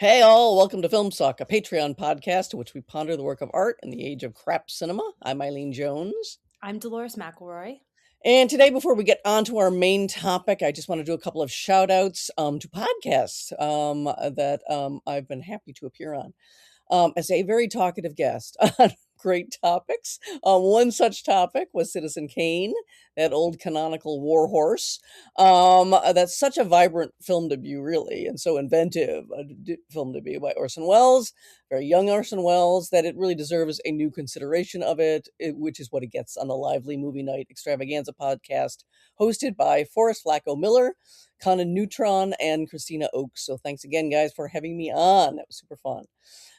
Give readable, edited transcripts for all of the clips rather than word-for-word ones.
Hey all, welcome to Film Suck, a Patreon podcast in which we ponder the work of art in the age of crap cinema. I'm Eileen Jones. I'm Dolores McElroy. And today, before we get on to our main topic, I just want to do a couple of shout outs to podcasts that I've been happy to appear on as a very talkative guest on great topics. One such topic was Citizen Kane, that old canonical war horse. That's such a vibrant film debut, really, and so inventive a film debut by Orson Welles, very young Orson Welles, that it really deserves a new consideration of which is what it gets on the Lively Movie Night Extravaganza podcast, hosted by Forrest Flacco Miller, Conan Neutron, and Christina Oakes. So thanks again, guys, for having me on. That was super fun.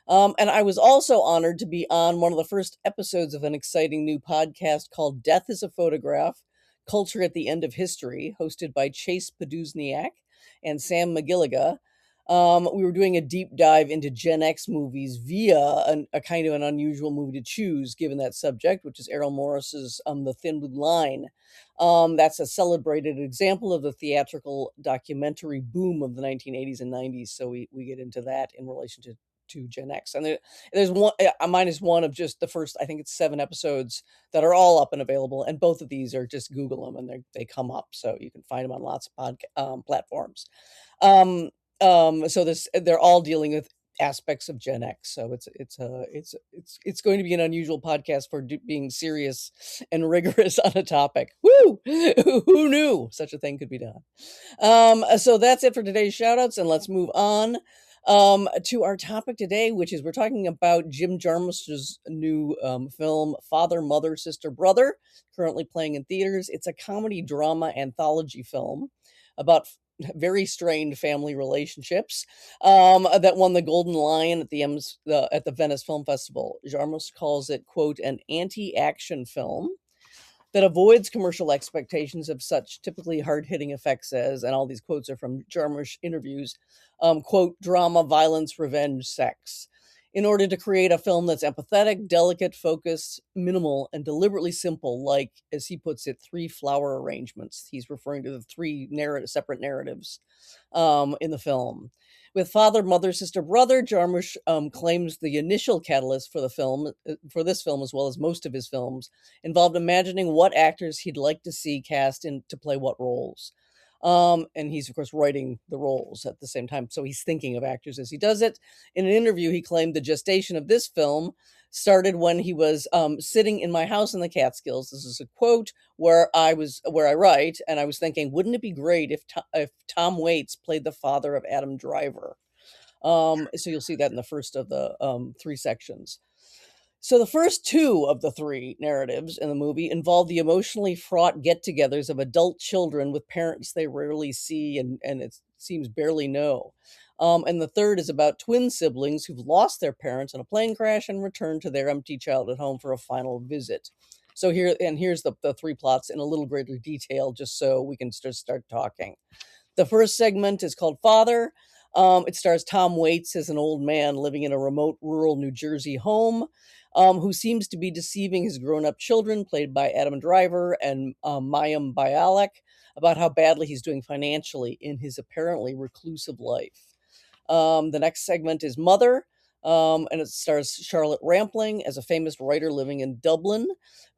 And I was also honored to be on one of the first episodes of an exciting new podcast called Death is a Photograph, Culture at the End of History, hosted by Chase Paduzniak and Sam McGilliga. We were doing a deep dive into Gen X movies via a kind of an unusual movie to choose, given that subject, which is Errol Morris's The Thin Blue Line. That's a celebrated example of the theatrical documentary boom of the 1980s and 90s. So we get into that in relation to Gen X. And there's one, mine is one of just the first, I think it's 7 episodes that are all up and available. And both of these are just Google them and they come up. So you can find them on lots of platforms. So they're all dealing with aspects of Gen X. So it's going to be an unusual podcast for being serious and rigorous on a topic. Woo! Who knew such a thing could be done? So that's it for today's shout outs, and let's move on to our topic today, which is we're talking about Jim Jarmusch's new film, Father, Mother, Sister, Brother, currently playing in theaters. It's a comedy drama anthology film about very strained family relationships that won the Golden Lion at the Venice Film Festival. Jarmusch calls it, quote, an anti-action film that avoids commercial expectations of such typically hard-hitting effects as, and all these quotes are from Jarmusch interviews, quote, drama, violence, revenge, sex, in order to create a film that's empathetic, delicate, focused, minimal, and deliberately simple, like, as he puts it, 3 flower arrangements. He's referring to the 3 separate narratives in the film. With Father, Mother, Sister, Brother, Jarmusch claims the initial catalyst for for this film, as well as most of his films, involved imagining what actors he'd like to see cast in to play what roles. And he's, of course, writing the roles at the same time. So he's thinking of actors as he does it. In an interview, he claimed the gestation of this film started when he was sitting in my house in the Catskills. This is a quote where I write, and I was thinking, wouldn't it be great if Tom Waits played the father of Adam Driver? So you'll see that in the first of the 3 sections. So the first 2 of the 3 narratives in the movie involve the emotionally fraught get-togethers of adult children with parents they rarely see and it seems barely know. And the third is about twin siblings who've lost their parents in a plane crash and return to their empty childhood home for a final visit. So here's the 3 plots in a little greater detail, just so we can start talking. The first segment is called Father. It stars Tom Waits as an old man living in a remote rural New Jersey home, who seems to be deceiving his grown-up children, played by Adam Driver and Mayim Bialik, about how badly he's doing financially in his apparently reclusive life. The next segment is Mother, and it stars Charlotte Rampling as a famous writer living in Dublin,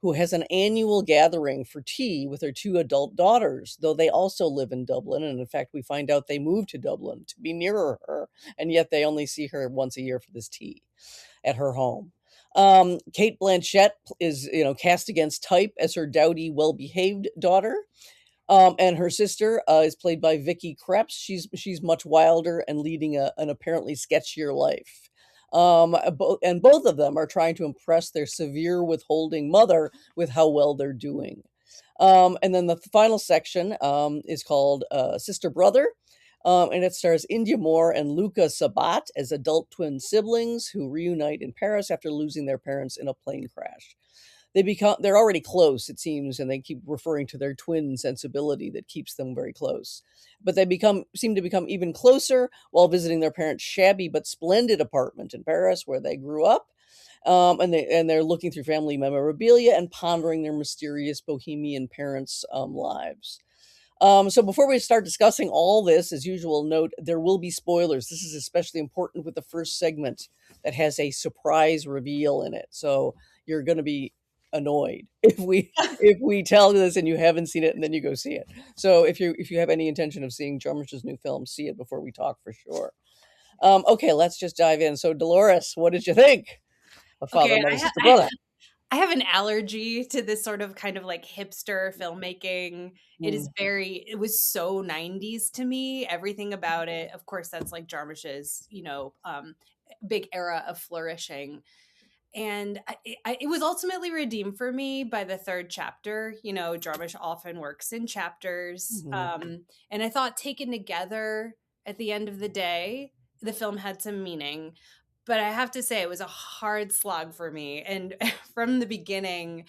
who has an annual gathering for tea with her 2 adult daughters, though they also live in Dublin. And in fact, we find out they moved to Dublin to be nearer her, and yet they only see her once a year for this tea at her home. Cate Blanchett is, cast against type as her dowdy, well-behaved daughter. And her sister is played by Vicky Krieps. She's much wilder and leading an apparently sketchier life. Both of them are trying to impress their severe withholding mother with how well they're doing. And then the final section is called Sister Brother. And it stars India Moore and Luca Sabat as adult twin siblings who reunite in Paris after losing their parents in a plane crash. They're already close, it seems, and they keep referring to their twin sensibility that keeps them very close. But they seem to become even closer while visiting their parents' shabby but splendid apartment in Paris, where they grew up. And they're looking through family memorabilia and pondering their mysterious bohemian parents' lives. So before we start discussing all this, as usual, note there will be spoilers. This is especially important with the first segment that has a surprise reveal in it. So you're going to be annoyed if we tell this and you haven't seen it and then you go see it. So if you have any intention of seeing Jarmusch's new film, see it before we talk for sure. Okay, let's just dive in. So Dolores, what did you think of Father, Okay, Mother, Sister, Brother? I have an allergy to this sort of kind of like hipster filmmaking. Mm, It was so 90s to me, everything about it. Of course, that's like Jarmusch's, big era of flourishing. And it was ultimately redeemed for me by the third chapter. Jarmusch often works in chapters. mhm. And I thought taken together at the end of the day, the film had some meaning. But I have to say, it was a hard slog for me. And from the beginning,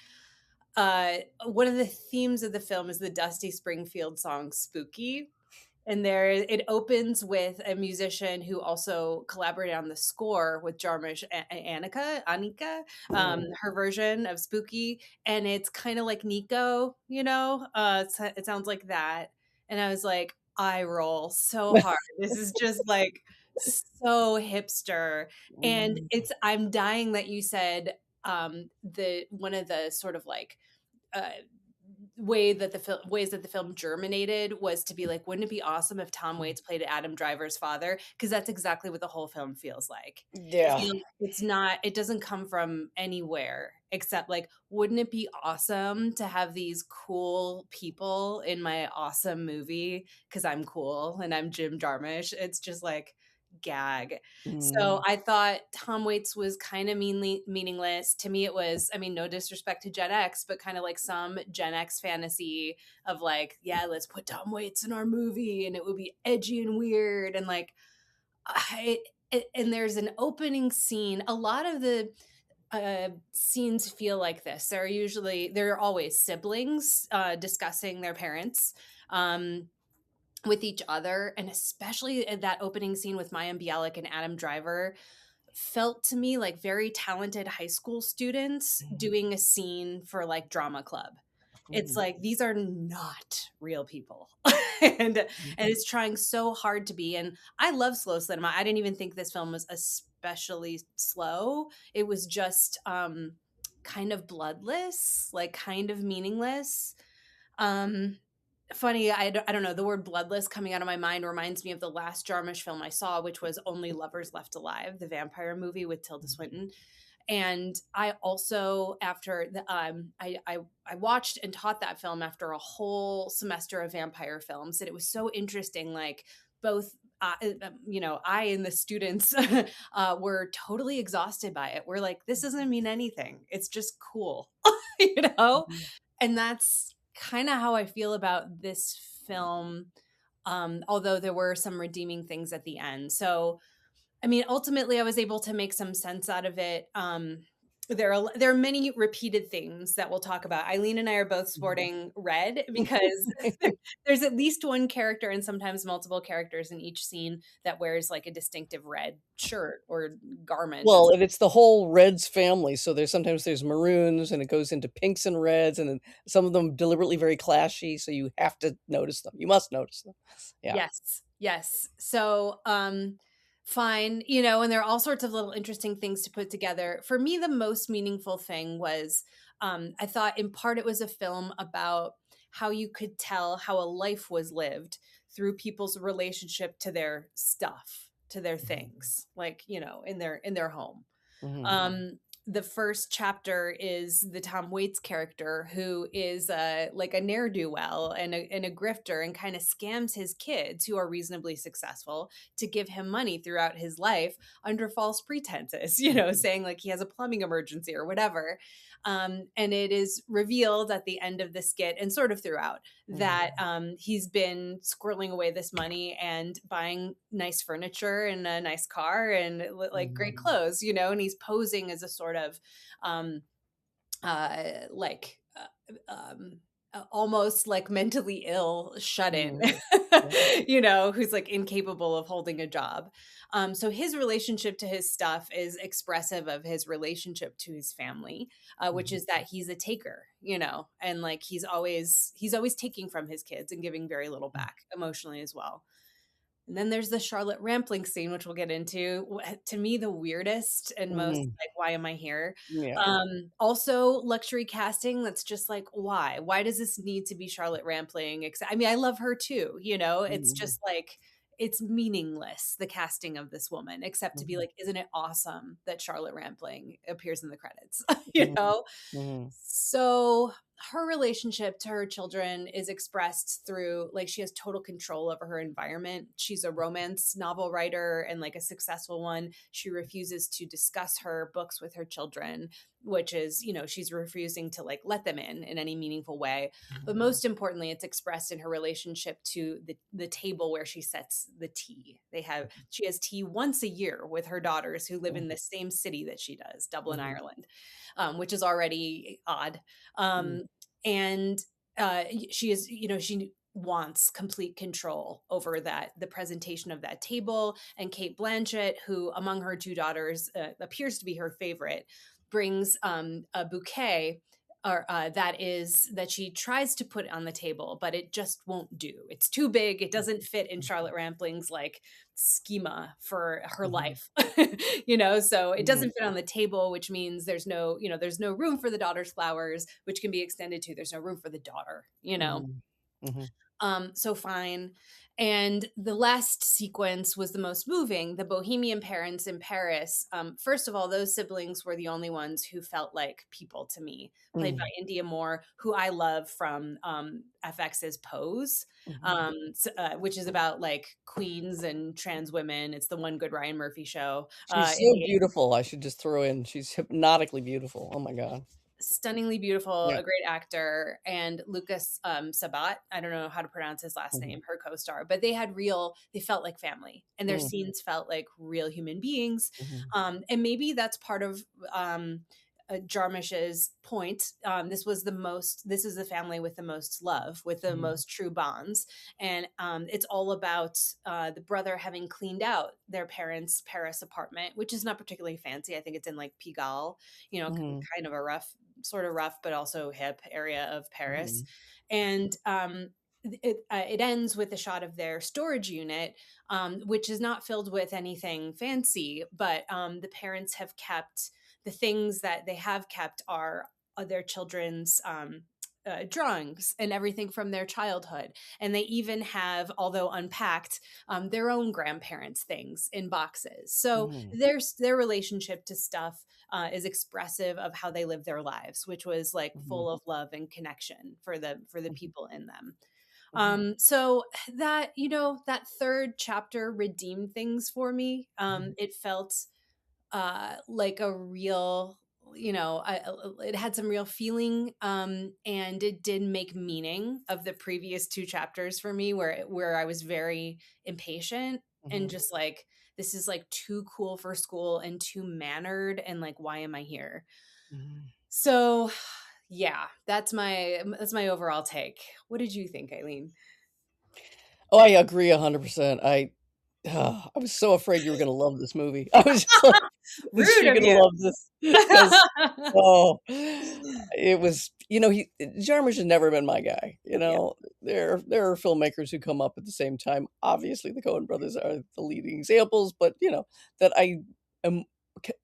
one of the themes of the film is the Dusty Springfield song Spooky. And there it opens with a musician who also collaborated on the score with Jarmusch, Annika, Mm. her version of Spooky. And it's kind of like Nico, it sounds like that. And I was like, I roll so hard. This is just like so hipster. And Mm, I'm dying that you said the one of the sort of like uh, ways that the film germinated was to be like, wouldn't it be awesome if Tom Waits played Adam Driver's father? Because that's exactly what the whole film feels like. yeah. It doesn't come from anywhere except like, wouldn't it be awesome to have these cool people in my awesome movie? Because I'm cool and I'm Jim Jarmusch. It's just like, gag. So Mm, I thought Tom Waits was kind of meaningless. To me, it was, I mean, no disrespect to Gen X, but kind of like some Gen X fantasy of like, yeah, let's put Tom Waits in our movie and it would be edgy and weird. And like, and there's an opening scene. A lot of the scenes feel like this. They're always siblings discussing their parents. With each other, and especially that opening scene with Mayim Bialik and Adam Driver felt to me like very talented high school students doing a scene for like drama club. It's mm, like these are not real people. and mm, and it's trying so hard to be. And I love slow cinema. I didn't even think this film was especially slow. It was just kind of bloodless, like kind of meaningless. Um Funny, I don't know, the word bloodless coming out of my mind reminds me of the last Jarmusch film I saw, which was Only Lovers Left Alive, the vampire movie with Tilda Swinton. And I also, after the I watched and taught that film after a whole semester of vampire films, and it was so interesting. Like both, I and the students were totally exhausted by it. We're like, this doesn't mean anything. It's just cool, you know. mhm. And that's kind of how I feel about this film. Although there were some redeeming things at the end. So I mean, ultimately, I was able to make some sense out of it. There are many repeated things that we'll talk about. Eileen and I are both sporting red because there's at least one character and sometimes multiple characters in each scene that wears like a distinctive red shirt or garment. And Well, and it's the whole reds family, so there's maroons, and it goes into pinks and reds, and then some of them deliberately very clashy, so you have to notice them. You must notice them. Yeah. yes, yes. So, fine, and there are all sorts of little interesting things to put together. For me, the most meaningful thing was I thought in part it was a film about how you could tell how a life was lived through people's relationship to their stuff, to their things, like, in their home. Mhm. Um, the first chapter is the Tom Waits character who is like a ne'er do well and a grifter and kind of scams his kids who are reasonably successful to give him money throughout his life under false pretenses, saying like he has a plumbing emergency or whatever. And it is revealed at the end of the skit and sort of throughout Mhm. that he's been squirreling away this money and buying nice furniture and a nice car and like great Mhm. clothes, and he's posing as a sort of um, like almost like mentally ill shut-in, Mhm. Yeah. who's like incapable of holding a job. So his relationship to his stuff is expressive of his relationship to his family, which Mhm. is that he's a taker, and like he's always taking from his kids and giving very little back emotionally as well. And then there's the Charlotte Rampling scene, which we'll get into. To me, the weirdest and most Mhm. like, why am I here? Yeah. Also, luxury casting. That's just like, why? Why does this need to be Charlotte Rampling? I mean, I love her too. It's Mhm. just like it's meaningless the casting of this woman, except to be Mhm. like, isn't it awesome that Charlotte Rampling appears in the credits? you Mhm. know. Mhm. So her relationship to her children is expressed through like she has total control over her environment. She's a romance novel writer and like a successful one. She refuses to discuss her books with her children, which is, she's refusing to like let them in any meaningful way. But most importantly, it's expressed in her relationship to the table where she sets the tea. She has tea once a year with her daughters who live in the same city that she does, Dublin, Mhm. Ireland, which is already odd. Mhm. And she is, she wants complete control over the presentation of that table. And Cate Blanchett, who among her two daughters appears to be her favorite, brings a bouquet that she tries to put on the table, but it just won't do. It's too big. It doesn't fit in Charlotte Rampling's like schema for her Mhm. life. So it Mhm. doesn't fit on the table, which means there's no room for the daughter's flowers, which can be extended to there's no room for the daughter. Mhm. Mhm. So fine. And the last sequence was the most moving. The Bohemian parents in Paris. First of all, those siblings were the only ones who felt like people to me, played by Mhm. India Moore, who I love from FX's Pose, Mhm. which is about like queens and trans women. It's the one good Ryan Murphy show She's in so the beautiful, I should just throw in. She's hypnotically beautiful. Oh my god. stunningly beautiful, Yeah. a great actor, and Lucas Sabat. I don't know how to pronounce his last Mhm. name, her co-star, but they felt like family, and their Mhm. scenes felt like real human beings. Mhm. And maybe that's part of Jarmusch's point. This is the family with the most love, with the Mhm. most true bonds. And it's all about the brother having cleaned out their parents' Paris apartment, which is not particularly fancy. I think it's in like Pigalle, Mhm. kind of a sort of rough, but also hip area of Paris. Mhm. And it ends with a shot of their storage unit, which is not filled with anything fancy, but the parents have kept the things that they have kept are their children's drawings and everything from their childhood. And they even have, although unpacked, their own grandparents' things in boxes. So Mhm. their relationship to stuff is expressive of how they live their lives, which was like Mhm. full of love and connection for the Mhm. people in them. Mhm. So that that third chapter redeemed things for me. Mhm. It felt like a real it had some real feeling, and it did make meaning of the previous two chapters for me where I was very impatient and Mhm. just like this is like too cool for school and too mannered and like why am I here? Mhm. So yeah, that's my overall take. What did you think, Eileen? Oh, I agree 100%. I was so afraid you were gonna love this movie. I was just like, "Is Rude she of gonna you. love this?" 'Cause oh, it was Jarmusch has never been my guy, you Yeah. know? There are filmmakers who come up at the same time. Obviously, the Coen brothers are the leading examples, but, that I am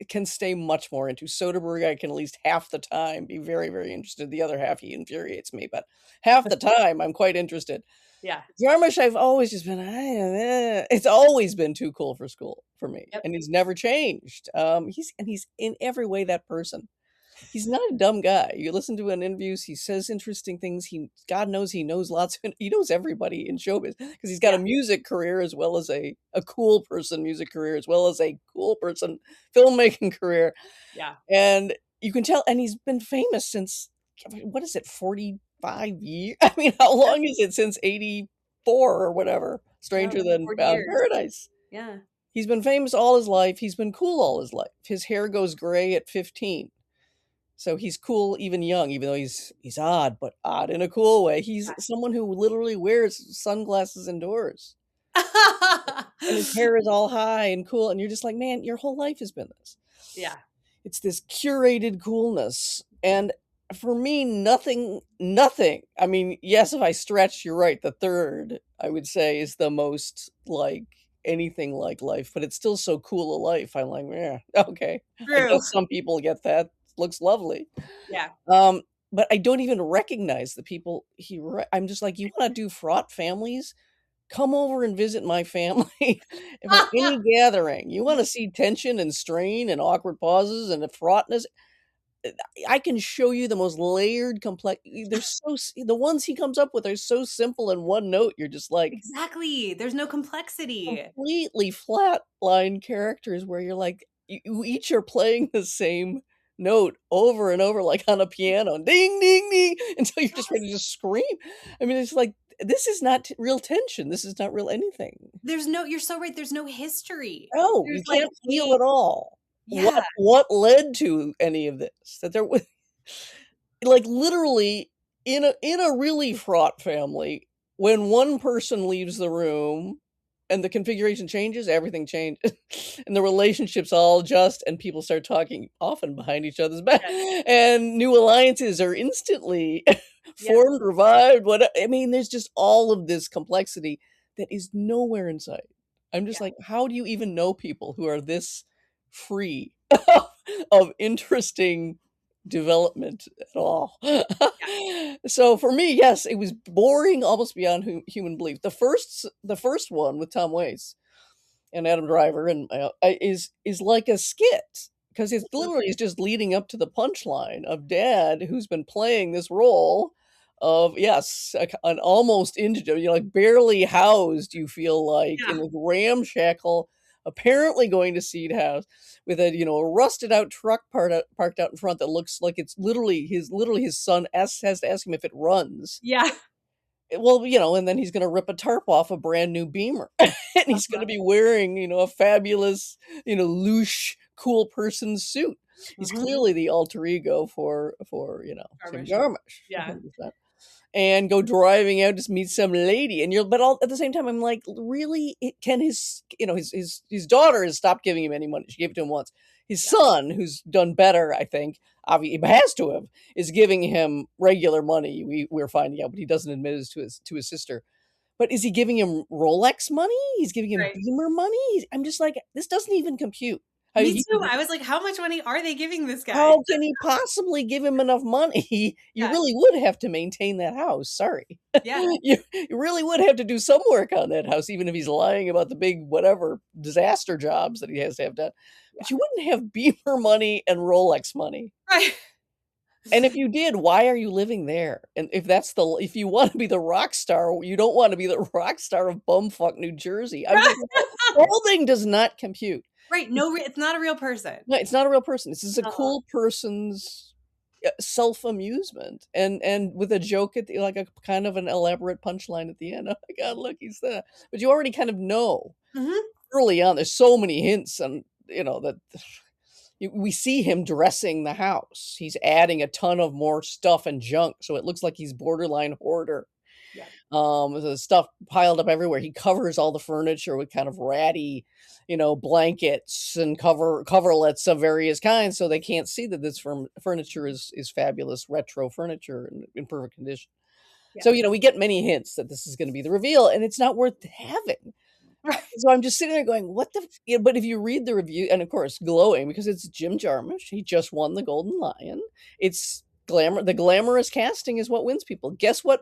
can stay much more into. Soderbergh, I can at least half the time be very, very interested. The other half, he infuriates me, but half the time, I'm quite interested. Yeah. Jarmusch, I've always just been, it's always been too cool for school for me, Yep. and he's never changed. He's in every way that person. He's not a dumb guy. You listen to in interviews, he says interesting things. God knows he knows he knows everybody in showbiz because 'cause he's got a Yeah. music career as well as a cool person music career, as well as a cool person filmmaking career, Yeah. and you can tell, and he's been famous since, what is it, 45 years? I mean, how Yep. long is it since 84 or whatever? Yeah. Stranger Than 40 Found years. Paradise. Yeah. He's been famous all his life. He's been cool all his life. His hair goes gray at 15. So he's cool even young, even though he's odd, but odd in a cool way. He's Yeah. someone who literally wears sunglasses indoors, and his hair is all high and cool, and you're just like, "Man, your whole life has been this." Yeah. It's this curated coolness, and for me, nothing I mean, yes, if I stretch, you're right, the 3rd, I would say, is the most like anything like life, but it's still so cool a life. I'm like, "Yeah, okay. I True. guess some people get that. Looks lovely." Yeah. Um, but I don't even recognize the people I'm just like, "You wanna do fraught families? Come over and visit my family for any gathering. You wanna see tension and strain and awkward pauses and the fraughtness? I can show you the most layered, complex they're so the ones he comes up with are so simple in one note, you're just like, Exactly. There's no complexity. completely flatline characters where you're like, you each are playing the same note over and over like on a piano, ding, ding, ding, until you're just ready to scream. I mean, it's like, this is not real tension. This is not real anything. You're so right. There's no history. No, you There's like can't feel at all yeah. what led to any of this. That there was like literally in a really fraught family, when one person leaves the room and the configuration changes, everything changes. And the relationships all adjust and people start talking often behind each other's back. Yes. And new alliances are instantly Yep. formed, revived. What I mean, there's just all of this complexity that is nowhere in sight. I'm just Yeah. like, how do you even know people who are this free of interesting development at all? Yeah. So for me, yes, it was boring almost beyond human belief. The first one with Tom Waits and Adam Driver and is like a skit because it's literally is just leading up to the punchline of dad who's been playing this role of yes, an almost indigent, like barely housed. You feel like Yeah. in a ramshackle, apparently going to seed house with a rusted out truck parked out in front that looks like it's literally his son has to ask him if it runs. Yeah. Well, and then he's gonna rip a tarp off a brand new Beamer, and he's gonna Uh-huh. be wearing, a fabulous, louche, cool person suit. He's Mhm. clearly the alter ego for, Jim Jarmusch. Jarmusch, Yeah. 100%. And go driving out to meet some lady, and but all at the same time, I'm like, really, can his daughter has stopped giving him any money. She gave it to him once. His Yeah. son, who's done better, I think, obviously has to have, is giving him regular money. We're finding out, but he doesn't admit it to his sister. But is he giving him Rolex money? He's giving him Right. Beamer money? I'm just like, this doesn't even compute. How Me he too. I was like, how much money are they giving this guy? how can he possibly give him enough money? You Yeah. really would have to maintain that house, sorry. Yeah. You really would have to do some work on that house, even if he's lying about the big whatever disaster jobs that he has to have done. Yeah. But you wouldn't have Beamer money and Rolex money. Right. And if you did, why are you living there? And if you wanna be the rock star, you don't wanna be the rock star of bumfuck New Jersey. I'm just the whole thing does not compute. Right. No, it's not a real person. No, it's not a real person. This is a Uh-uh. cool person's, self-amusement and with a joke at the like, a kind of an elaborate punchline at the end. "Oh my god, look, he's there." But you already kind of know Mhm. early on, there's so many hints and, that we see him dressing the house. He's adding a ton of more stuff and junk, so it looks like he's borderline hoarder. Yeah. The stuff piled up everywhere. He covers all the furniture with kind of ratty, blankets and coverlets of various kinds, so they can't see that this furniture is fabulous retro furniture in perfect condition. Yeah. So, we get many hints that this is going to be the reveal, and it's not worth having. Right. So I'm just sitting there going, "What the?" But if you read the review, and of course, glowing because it's Jim Jarmusch. He just won the Golden Lion. It's glamour. The glamorous casting is what wins people. Guess what?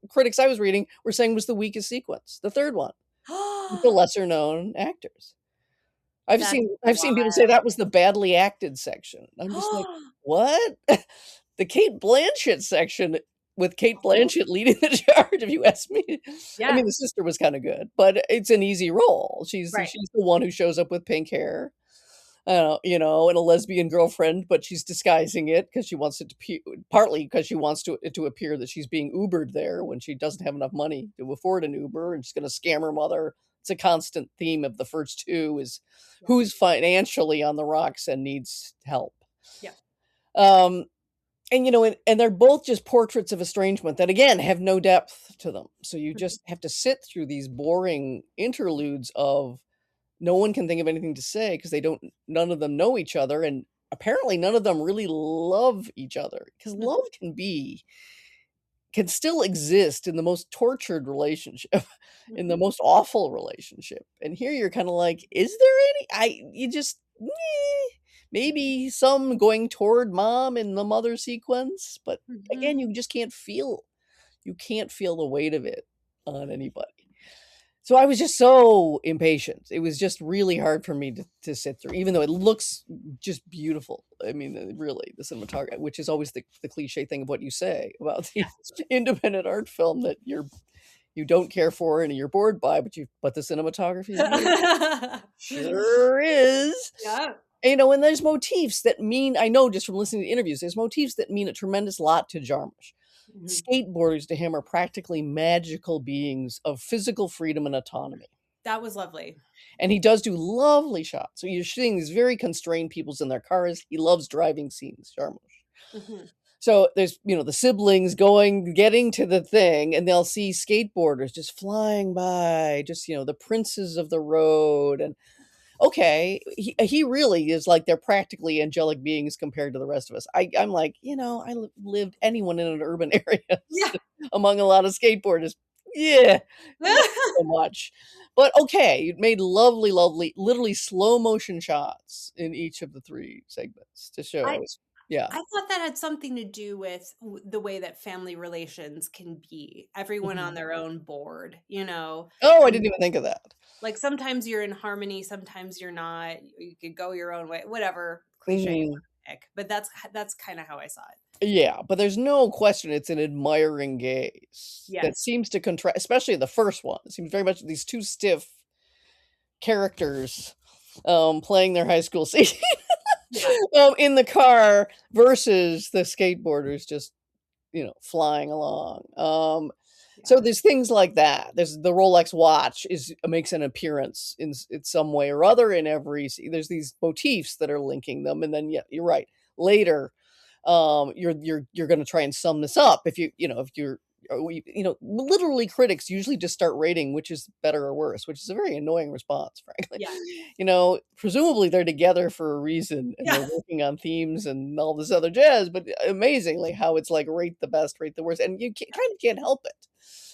Critics I was reading were saying was the weakest sequence, the third one, with the lesser known actors. That's I've seen people say wild. that was the badly acted section. I'm just like, what? The Cate Blanchett section with Cate Blanchett leading the charge, if you ask me. I Yeah. mean, the sister was kinda good, but it's an easy role. Right. She's the one who shows up with pink hair, and a lesbian girlfriend, but she's disguising it because she wants it to partly because she wants it to appear that she's being Ubered there when she doesn't have enough money to afford an Uber, and she's gonna scam her mother. It's a constant theme of the first two is Yeah. who's financially on the rocks and needs help. Yeah. Um, and, and they're both just portraits of estrangement that, again, have no depth to them. So you just have to sit through these boring interludes of no one can think of anything to say because none of them know each other. And apparently none of them really love each other because love can still exist in the most tortured relationship, in the most awful relationship. And here you're kind of like, is there any? You just, maybe some going toward mom in the mother sequence, but again, you can't feel the weight of it on anybody. So I was just so impatient. It was just really hard for me to sit through, even though it looks just beautiful. I mean, really, the cinematography, which is always the cliche thing of what you say about the independent art film that you don't care for and you're bored by, but the cinematography is beautiful. Sure is. Yeah. And there's motifs that mean, I know just from listening to interviews, there's motifs that mean a tremendous lot to Jarmusch. Skateboarders to him are practically magical beings of physical freedom and autonomy. That was lovely. And he does do lovely shots. So you're seeing these very constrained peoples in their cars. He loves driving scenes, Jarmusch. So there's, the siblings getting to the thing, and they'll see skateboarders just flying by, just, the princes of the road. And okay, he really is like they're practically angelic beings compared to the rest of us. I'm like, I lived anyone in an urban area among a lot of skateboarders. Yeah, not so much. But okay, you made lovely, lovely, literally slow motion shots in each of the 3 segments to show. Yeah. I thought that had something to do with the way that family relations can be. Everyone on their own board, Oh, I didn't even think of that. Like sometimes you're in harmony, sometimes you're not. You could go your own way, whatever cliche. But that's kind of how I saw it. Yeah, but there's no question it's an admiring gaze that seems to contrast, especially the first one. It seems very much these 2 stiff characters playing their high school scene in the car versus the skateboarders just, flying along. So there's things like that. There's the Rolex watch makes an appearance in some way or other in every. There's these motifs that are linking them, and then you're right. Later, you're going to try and sum this up. If you're literally critics usually just start rating which is better or worse, which is a very annoying response, frankly. Presumably they're together for a reason and they're working on themes and all this other jazz, but amazingly how it's like rate the best, rate the worst, and you kind of can't help it,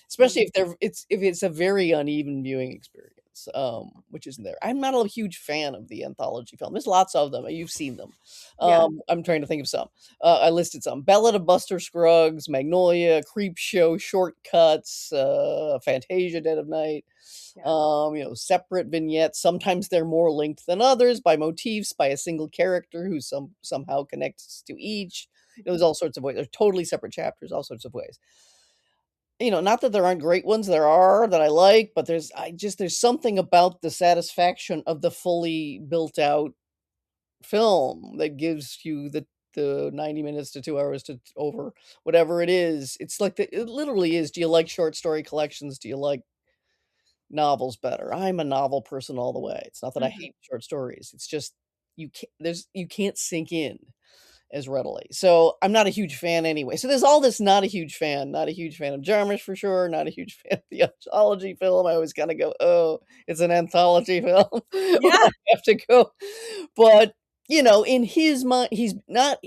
especially if it's a very uneven viewing experience, which isn't there. I'm not a huge fan of the anthology film. There's lots of them. You've seen them. I'm trying to think of some. I listed some: Ballad of Buster Scruggs, Magnolia, Creep Show, Shortcuts, Fantasia, Dead of Night. Separate vignettes. Sometimes they're more linked than others by motifs, by a single character who somehow connects to each. There's all sorts of ways. They're totally separate chapters, all sorts of ways. Not that there aren't great ones, there are that I like, but there's something about the satisfaction of the fully built out film that gives you the 90 minutes to 2 hours to over whatever it is. It's like it literally is. Do you like short story collections? Do you like novels better? I'm a novel person all the way. It's not that I hate short stories. It's just you can't sink in as readily. So I'm not a huge fan anyway. So there's all this not a huge fan of Jarmusch for sure, not a huge fan of the anthology film. I always kind of go, oh, it's an anthology film. I have to go. But, in his mind, he's not,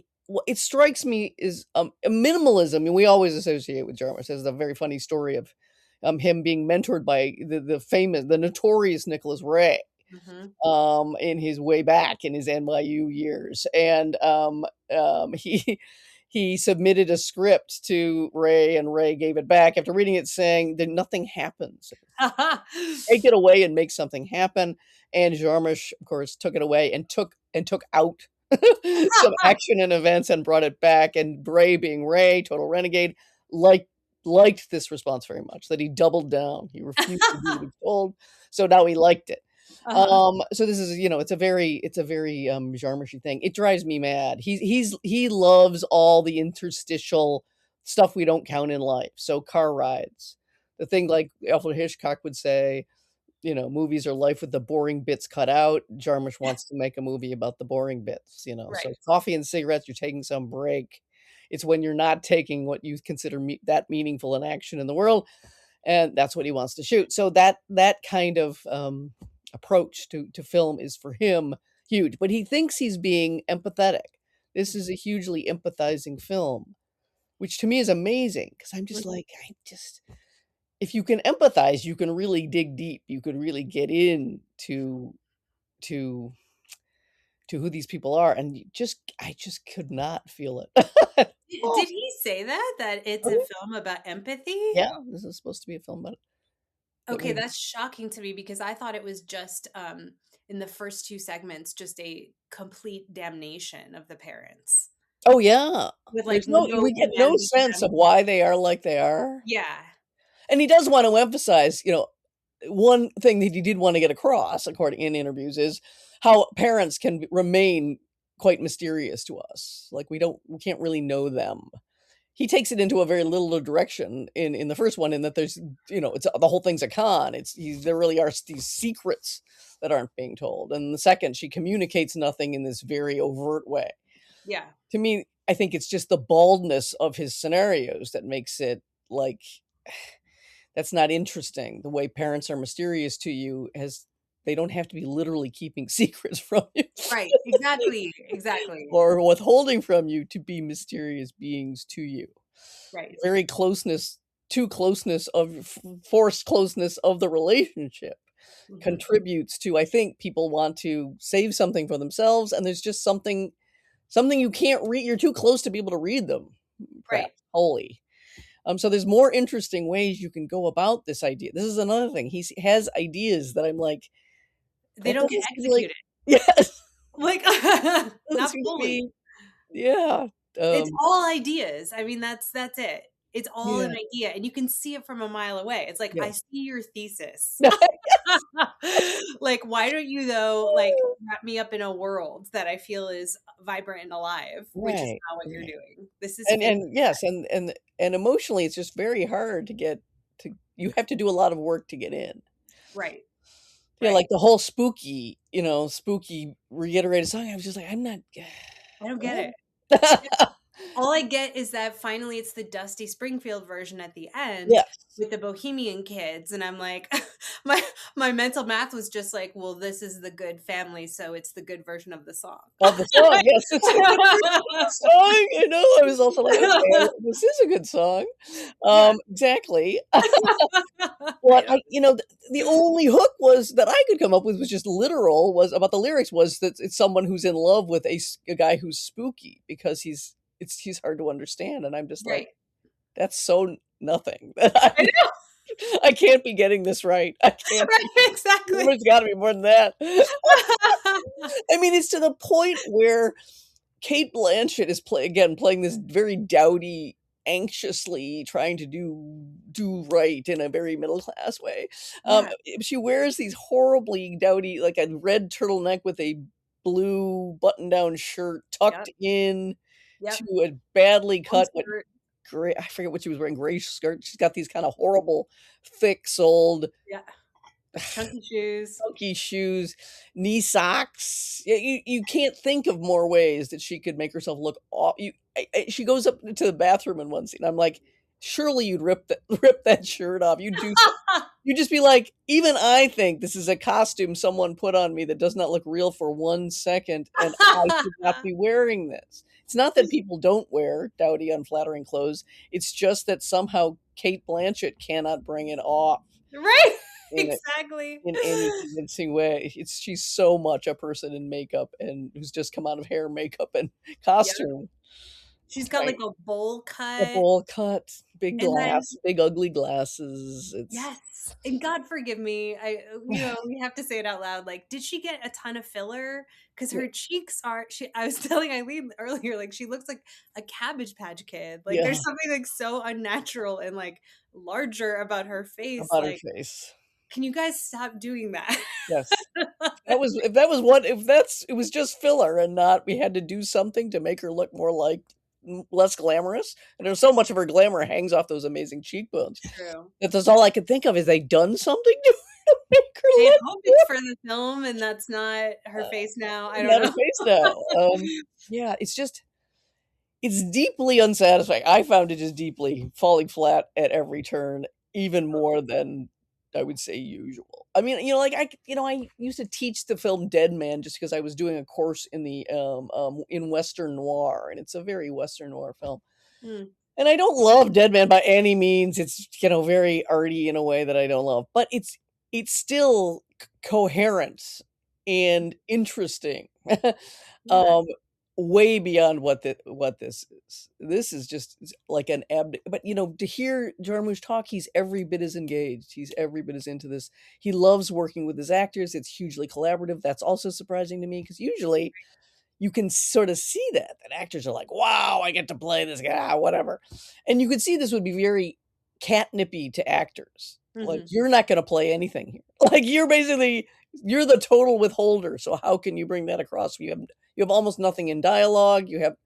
it strikes me as a minimalism, and we always associate with Jarmusch. There's a very funny story of him being mentored by the notorious Nicholas Ray. In his way back in his NYU years. And he submitted a script to Ray, and Ray gave it back after reading it, saying that nothing happens. Take it away and make something happen. And Jarmusch, of course, took it away and took out some action and events and brought it back. And Ray, being Ray, total renegade, liked this response very much, that he doubled down. He refused to do what he was told. So now he liked it. So this is, it's a very Jarmusch thing. It drives me mad. He loves all the interstitial stuff we don't count in life. So car rides, the thing like Alfred Hitchcock would say, movies are life with the boring bits cut out. Jarmusch wants to make a movie about the boring bits, Right. So coffee and cigarettes, you're taking some break. It's when you're not taking what you consider that meaningful in action in the world, and that's what he wants to shoot. So that kind of approach to film is for him huge. But he thinks he's being empathetic. This is a hugely empathizing film, which to me is amazing because I'm just like, if you can empathize, you can really dig deep. You can really get in to who these people are, and I just could not feel it. Did he say that it's a film about empathy? Yeah, this is supposed to be a film about it. Okay, that's shocking to me because I thought it was just in the first two segments just a complete damnation of the parents. Oh yeah, With like we get no sense of why they are like they are. Yeah. And he does want to emphasize, one thing that he did want to get across, according in interviews, is how parents can remain quite mysterious to us. Like we can't really know them. He takes it into a very little direction in the first one, in that there's, it's the whole thing's a con. There really are these secrets that aren't being told. And the second, she communicates nothing in this very overt way. Yeah. To me, I think it's just the baldness of his scenarios that makes it like, that's not interesting. The way parents are mysterious to you they don't have to be literally keeping secrets from you. Right. Exactly. Or withholding from you to be mysterious beings to you. Right. Very forced closeness of the relationship contributes to, I think, people want to save something for themselves, and there's just something you can't read. You're too close to be able to read them. Right. Wholly. So there's more interesting ways you can go about this idea. This is another thing. He has ideas that I'm like, they don't get executed. Yes. Like, not fully. Yeah. It's all ideas. I mean, that's it. It's all an idea, and you can see it from a mile away. It's like, I see your thesis. Like, why don't you wrap me up in a world that I feel is vibrant and alive, which is not what you're doing. This is and emotionally, it's just very hard to get to. You have to do a lot of work to get in. Right. Yeah, like the whole spooky reiterated song. I was just like, I don't get it. All I get is that finally it's the Dusty Springfield version at the end with the Bohemian kids. And I'm like, my mental math was just like, well, this is the good family, so it's the good version of the song. Of the song, yes. It's a good song. I know. I was also like, okay, this is a good song. Exactly. The only hook that I could come up with was just literal, was about the lyrics, was that it's someone who's in love with a guy who's spooky because he's hard to understand. And I'm just like, that's so nothing. I know. I can't be getting this right. I can't. Right, exactly. There's got to be more than that. I mean, it's to the point where Cate Blanchett is playing this very dowdy, anxiously trying to do right in a very middle class way. She wears these horribly dowdy, like a red turtleneck with a blue button-down shirt tucked in to a badly cut gray. I forget what she was wearing. Gray skirt. She's got these kind of horrible, thick soled. Chunky shoes, knee socks. You can't think of more ways that she could make herself look off. She goes up to the bathroom in one scene. I'm like, surely you'd rip that shirt off. You'd do something. You'd just be like, even I think this is a costume someone put on me that does not look real for 1 second, and I should not be wearing this. It's not that people don't wear dowdy, unflattering clothes. It's just that somehow Cate Blanchett cannot bring it off. Right. Exactly. In any convincing way. She's so much a person in makeup, and who's just come out of hair, makeup, and costume. Yep. She's got like a bowl cut. Big big ugly glasses. Yes. And God forgive me, we have to say it out loud. Like, did she get a ton of filler? Because her cheeks are. I was telling Eileen earlier, like, she looks like a Cabbage Patch Kid. Like, there's something like so unnatural and like larger about her face. Can you guys stop doing that? Yes. It was just filler and not, we had to do something to make her look less glamorous. And there's so much of her glamour hangs off those amazing cheekbones. True. That's all I could think of, is they done something to her. make her I look hope it's for the film and that's not her face now. I don't not her know. face now. Yeah, it's deeply unsatisfying. I found it just deeply falling flat at every turn, even more than I would say usual. I mean, like I used to teach the film Dead Man just because I was doing a course in the in Western noir, and it's a very Western noir film. Mm, And I don't love Dead Man by any means. It's very arty in a way that I don't love, but it's still coherent and interesting. yeah. um, way beyond what this is. This is just like an but to hear Jarmusch talk, he's every bit as engaged. He's every bit as into this. He loves working with his actors. It's hugely collaborative. That's also surprising to me because usually you can sort of see that actors are like, wow, I get to play this guy, whatever. And you could see this would be very catnippy to actors. Like, Mhm. you're not going to play anything here. Like, you're the total withholder. So how can you bring that across? You have almost nothing in dialogue. That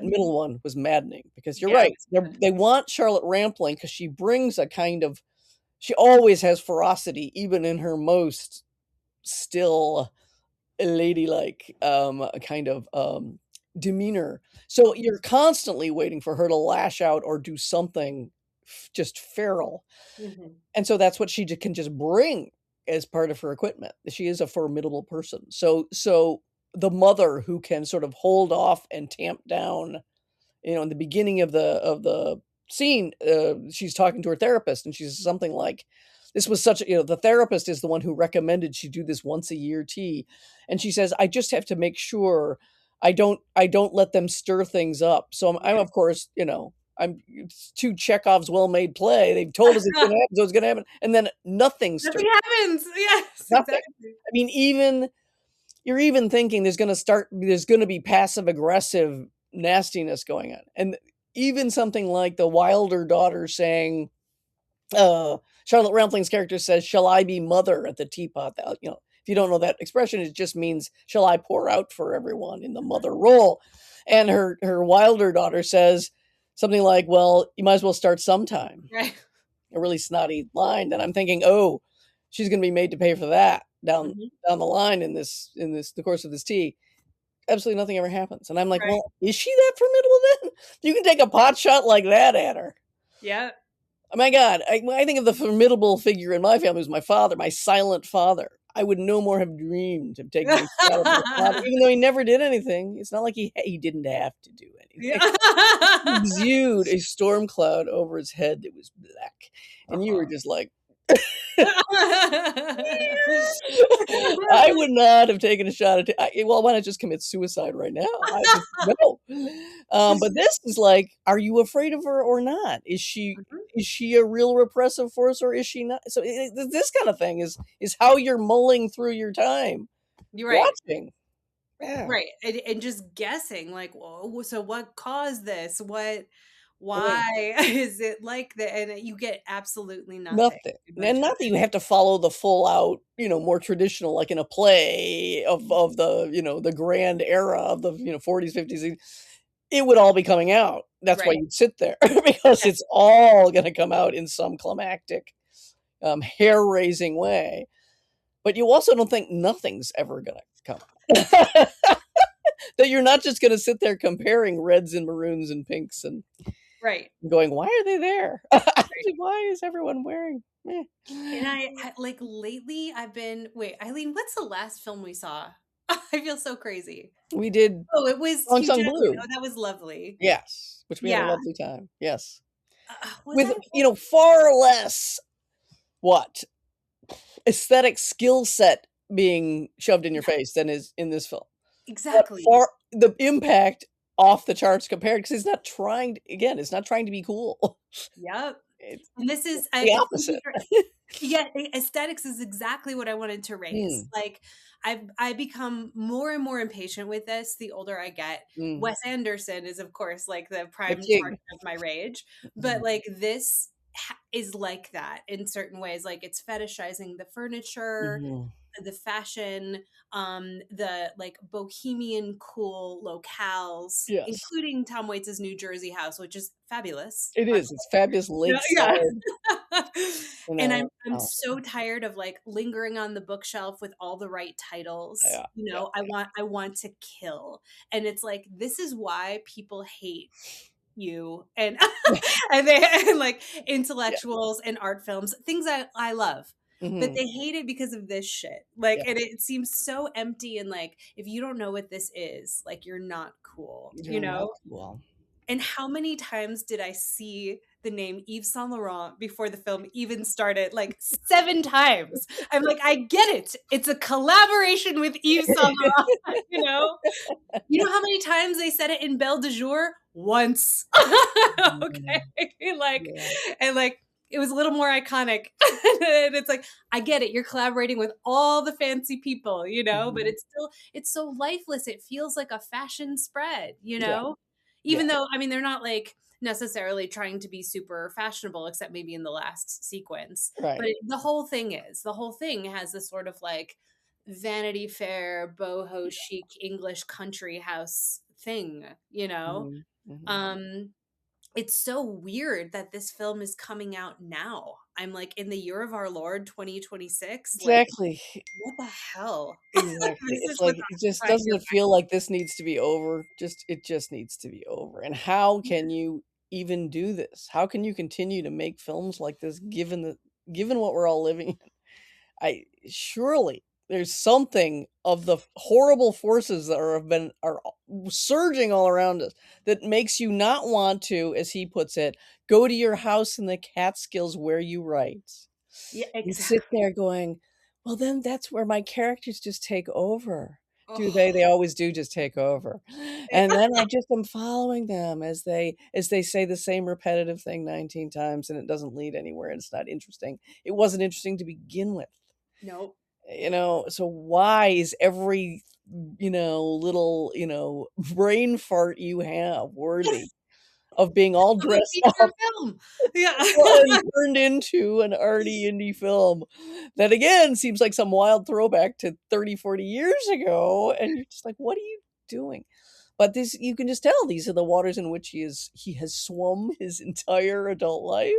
Mhm. middle one was maddening because you're Yeah, it right. was bad. They want Charlotte Rampling because she brings she always has ferocity, even in her most still ladylike kind of demeanor. So Mhm. you're constantly waiting for her to lash out or do something just feral. Mhm. And so that's what she can just bring as part of her equipment. She is a formidable person. So the mother who can sort of hold off and tamp down, in the beginning of the scene, she's talking to her therapist, and she says something like, "This was such a," the therapist is the one who recommended she do this once a year tea, and she says, "I just have to make sure I don't let them stir things up." So I'm Right. of course, it's to Chekhov's well-made play. They've told us it's gonna happen, so it's gonna happen, and then nothing Nothing stirs, happens. Yes, nothing. exactly. I mean, you're even thinking there's gonna be passive aggressive nastiness going on, and even something like the Wilder daughter saying, Charlotte Rampling's character says, "Shall I be mother?" at the teapot. If you don't know that expression, it just means, "Shall I pour out for everyone in the Mhm. mother role?" And her Wilder daughter says something like, "Well, you might as well start sometime." Right. A really snotty line, and I'm thinking, "Oh, she's gonna be made to pay for that Mhm. down the line in the course of this tea." Absolutely nothing ever happens, and I'm like, Right. "Well, is she that formidable then? You can take a pot shot like that at her." Yeah. Oh my god, when I think of the formidable figure in my family was my father, my silent father. I would no more have dreamed of taking a shot at my father, even though he never did anything. It's not like he didn't have to do anything. Yeah. He exuded a storm cloud over his head that was black, and you were Uh-huh. just like, I would not have taken a shot at well, why not just commit suicide right now? I just no. But this is like, are you afraid of her or not? Mhm. Is she a real repressive force or is she not? So this kind of thing is how you're mulling through your time You're right. watching. Yeah, Right. And just guessing like, "Whoa, so what caused this? right. Why is it like that?" And you get absolutely nothing Nothing. And not that eventually. you have to follow the full out, more traditional, like in a play of the, the grand era of the, 40s, 50s. It would all be coming out. That's why Right. you'd sit there because Yeah. it's all gonna come out in some climactic, hair-raising way. But you also don't think nothing's ever gonna come out. That you're not just gonna sit there comparing reds and maroons and pinks and Right. going, "Why are they there? Why is everyone wearing meh?" And like lately I've been wait, Eileen, what's the last film we saw? I feel so crazy. We did Oh, it was Song Hugh Sung Jackman. Blue. Oh, that was lovely. Yes, which we had a Yeah. lovely time. Yes. Was With, I far less what? Aesthetic skill set being shoved in your Yeah, face than is in this film. But exactly. for the impact off the charts compared, because it's not trying to be cool. Yep. It's And this is the I think opposite. yeah, aesthetics is exactly what I wanted to raise. Mm, Like I become more and more impatient with this the older I get. mm. Wes Anderson is of course like the The prime king. target of my rage, but Mhm, like this is like that in certain ways. Like it's fetishizing the furniture, mhm. the fashion, the like bohemian cool locales, Yes. including Tom Waits's New Jersey house, which is fabulous, It by is. the It's fabulous way. Yeah, lakeside. And know, I'm so tired of like lingering on the bookshelf with all the right titles. yeah, You yeah, know, I want to kill. And it's like, this is why people hate you and and like yeah. intellectuals and art films, things I love. But Mhm. they hate it because of this shit. Like, Yeah, and it seems so empty, and like, if you don't know what this is, like, you're not cool, you you're not know? well. And how many times did I see the name Yves Saint Laurent before the film even started? Like 7 times. I'm like, I get it. It's a collaboration with Yves Saint Laurent, you know? You know how many times they said it in Belle de Jour? Once. Okay. Yeah, Like, yeah, and like, it was a little more iconic. And it's like, I get it. You're collaborating with all the fancy people, you know, but mhm, it's so lifeless. It feels like a fashion spread, you yeah, know? yeah, Even though, I mean, they're not like necessarily trying to be super fashionable, except maybe in the last sequence. But right. the whole thing has this sort of like Vanity Fair, boho Yeah, chic English country house thing, you know? mhm, mhm. Um, it's so weird that this film is coming out now. I'm like, in the year of our Lord 2026, like, Exactly, what the hell? exactly. This It's is what like, it the just pride doesn't you're it feel like this needs to be over? It just needs to be over, and how can you even do this? How can you continue to make films like this given what we're all living in? I surely there's something of the horrible forces that are surging all around us that makes you not want to, as he puts it, go to your house in the Catskills where you write. Yeah, You exactly. sit there going, "Well, then that's where my characters just take over." Do they? Oh, They always do just take over. And then I just am following them as they say the same repetitive thing 19 times, and it doesn't lead anywhere, and it's not interesting. It wasn't interesting to begin with. nope. So why is every, little, brain fart you have worthy of being all Of a dressed feature up film. Yeah. and turned into an arty indie film that again seems like some wild throwback to 30, 40 years ago, and you're just like, what are you doing? But this, you can just tell these are the waters in which he has swum his entire adult life,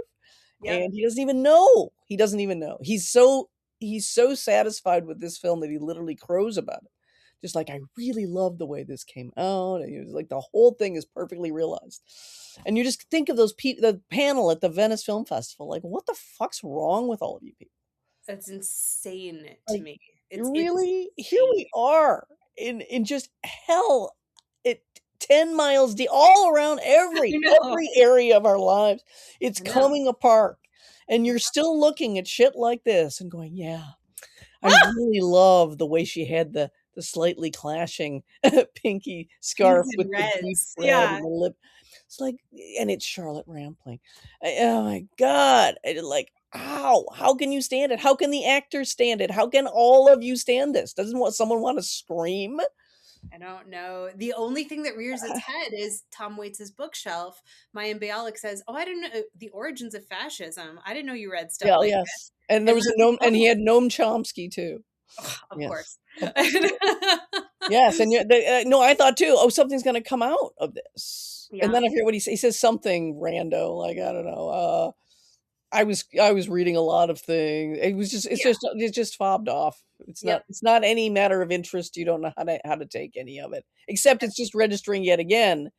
Yep. and he doesn't even know. He doesn't even know. He's so satisfied with this film that he literally crows about it. Just like, I really love the way this came out, and he was like, the whole thing is perfectly realized. And you just think of the panel at the Venice Film Festival, like, what the fuck's wrong with all of you people? That's insane to Like, me. It's really? Here insane. we are in just hell, it 10 miles deep, all around I every know. every area of our lives. It's I know. coming apart. And you're still looking at shit like this and going, "Yeah, I really love the way she had the slightly clashing pinky Pinks scarf and with the deep reds. red Yeah. and the lip." It's like, and it's Charlotte Rampling. Oh my god. Like, how can you stand it? How can the actors stand it? How can all of you stand this? Doesn't someone want to scream? I don't know. The only thing that rears its head is Tom Waits's bookshelf. Mayim Bialik says, "Oh, I didn't know the origins of fascism. I didn't know you read stuff Yeah, like this." yes. And there And was we're a like, Noam, and he "Oh, had Noam Chomsky too. of Yes. course." Of Yes, and no, I thought too, "Oh, something's gonna come out of this." And Yeah. then I hear what he says something rando, like, I don't know, I was reading a lot of things. Yeah. It's just fobbed off. Yep. It's not any matter of interest. You don't know how to take any of it, except it's just registering yet again.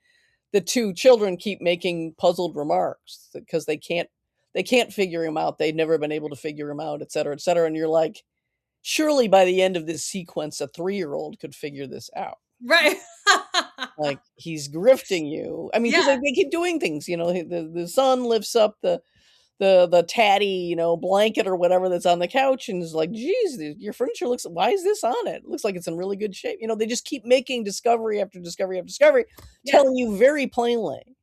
The 2 children keep making puzzled remarks because they can't figure him out. They've never been able to figure him out, et cetera, and you're like, surely by the end of this sequence, a 3-year-old could figure this out. Right. Like, he's grifting you. I mean, because Yeah. they keep doing things, the son lifts up the tatty, blanket or whatever that's on the couch and is like, "Geez, your furniture why is this on it? It looks like it's in really good shape." They just keep making discovery after discovery after discovery, Yeah. telling you very plainly.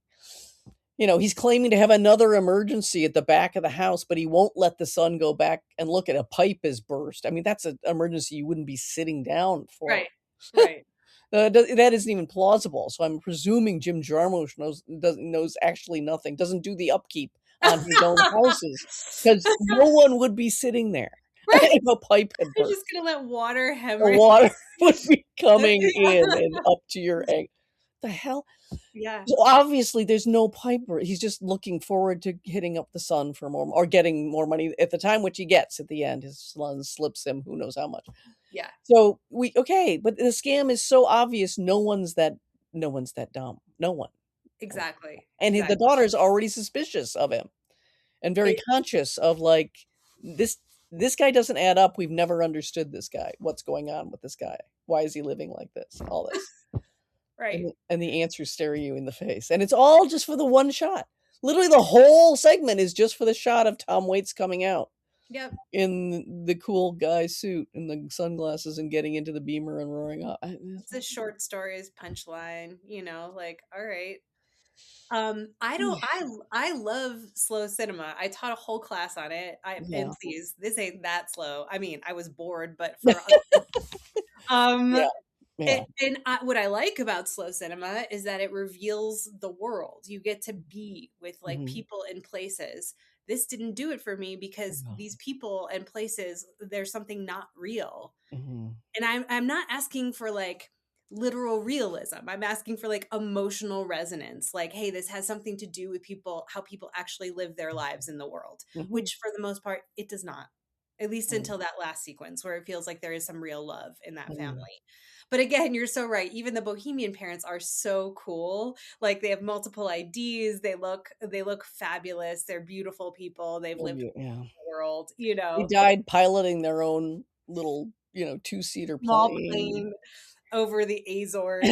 He's claiming to have another emergency at the back of the house, but he won't let the son go back and look at a pipe is burst. I mean, that's an emergency you wouldn't be sitting down for. Right. Right. That isn't even plausible. So I'm presuming Jim Jarmusch knows actually nothing, doesn't do the upkeep on his own houses, because no one would be sitting there Right. if a pipe had You're burst. just gonna let water The hemorrhage. water would be coming in and up to your ankle. The hell? Yeah. So obviously, there's no Piper. He's just looking forward to hitting up the son for more or getting more money at the time, which he gets at the end. His son slips him who knows how much. Yeah. So okay, but the scam is so obvious. No one's that dumb. No one. Exactly. And the Exactly. daughter's already suspicious of him and very It, conscious of like this. This guy doesn't add up. We've never understood this guy. What's going on with this guy? Why is he living like this? All this. right. And the answers stare you in the face. And it's all just for the one shot. Literally, the whole segment is just for the shot of Tom Waits coming out Yep. in the cool guy suit and the sunglasses and getting into the Beamer and roaring up. It's a short stories punchline, like, all right. I don't I love slow cinema. I taught a whole class on it. Yeah. And please, this ain't that slow. I mean, I was bored, but for um Yeah. Yeah. what I like about slow cinema is that it reveals the world. You get to be with like Mhm. people and places. This didn't do it for me because No. these people and places, there's something not real. Mhm. And I'm not asking for like literal realism. I'm asking for like emotional resonance. Like, hey, this has something to do with people, how people actually live their lives in the world, Mhm. which for the most part, it does not. At least Mhm. until that last sequence where it feels like there is some real love in that Mhm. family. But again, you're so right. Even the Bohemian parents are so cool. Like they have multiple IDs. They look fabulous. They're beautiful people. They've lived in Yeah. the world, They died piloting their own little, two-seater small plane plane over the Azores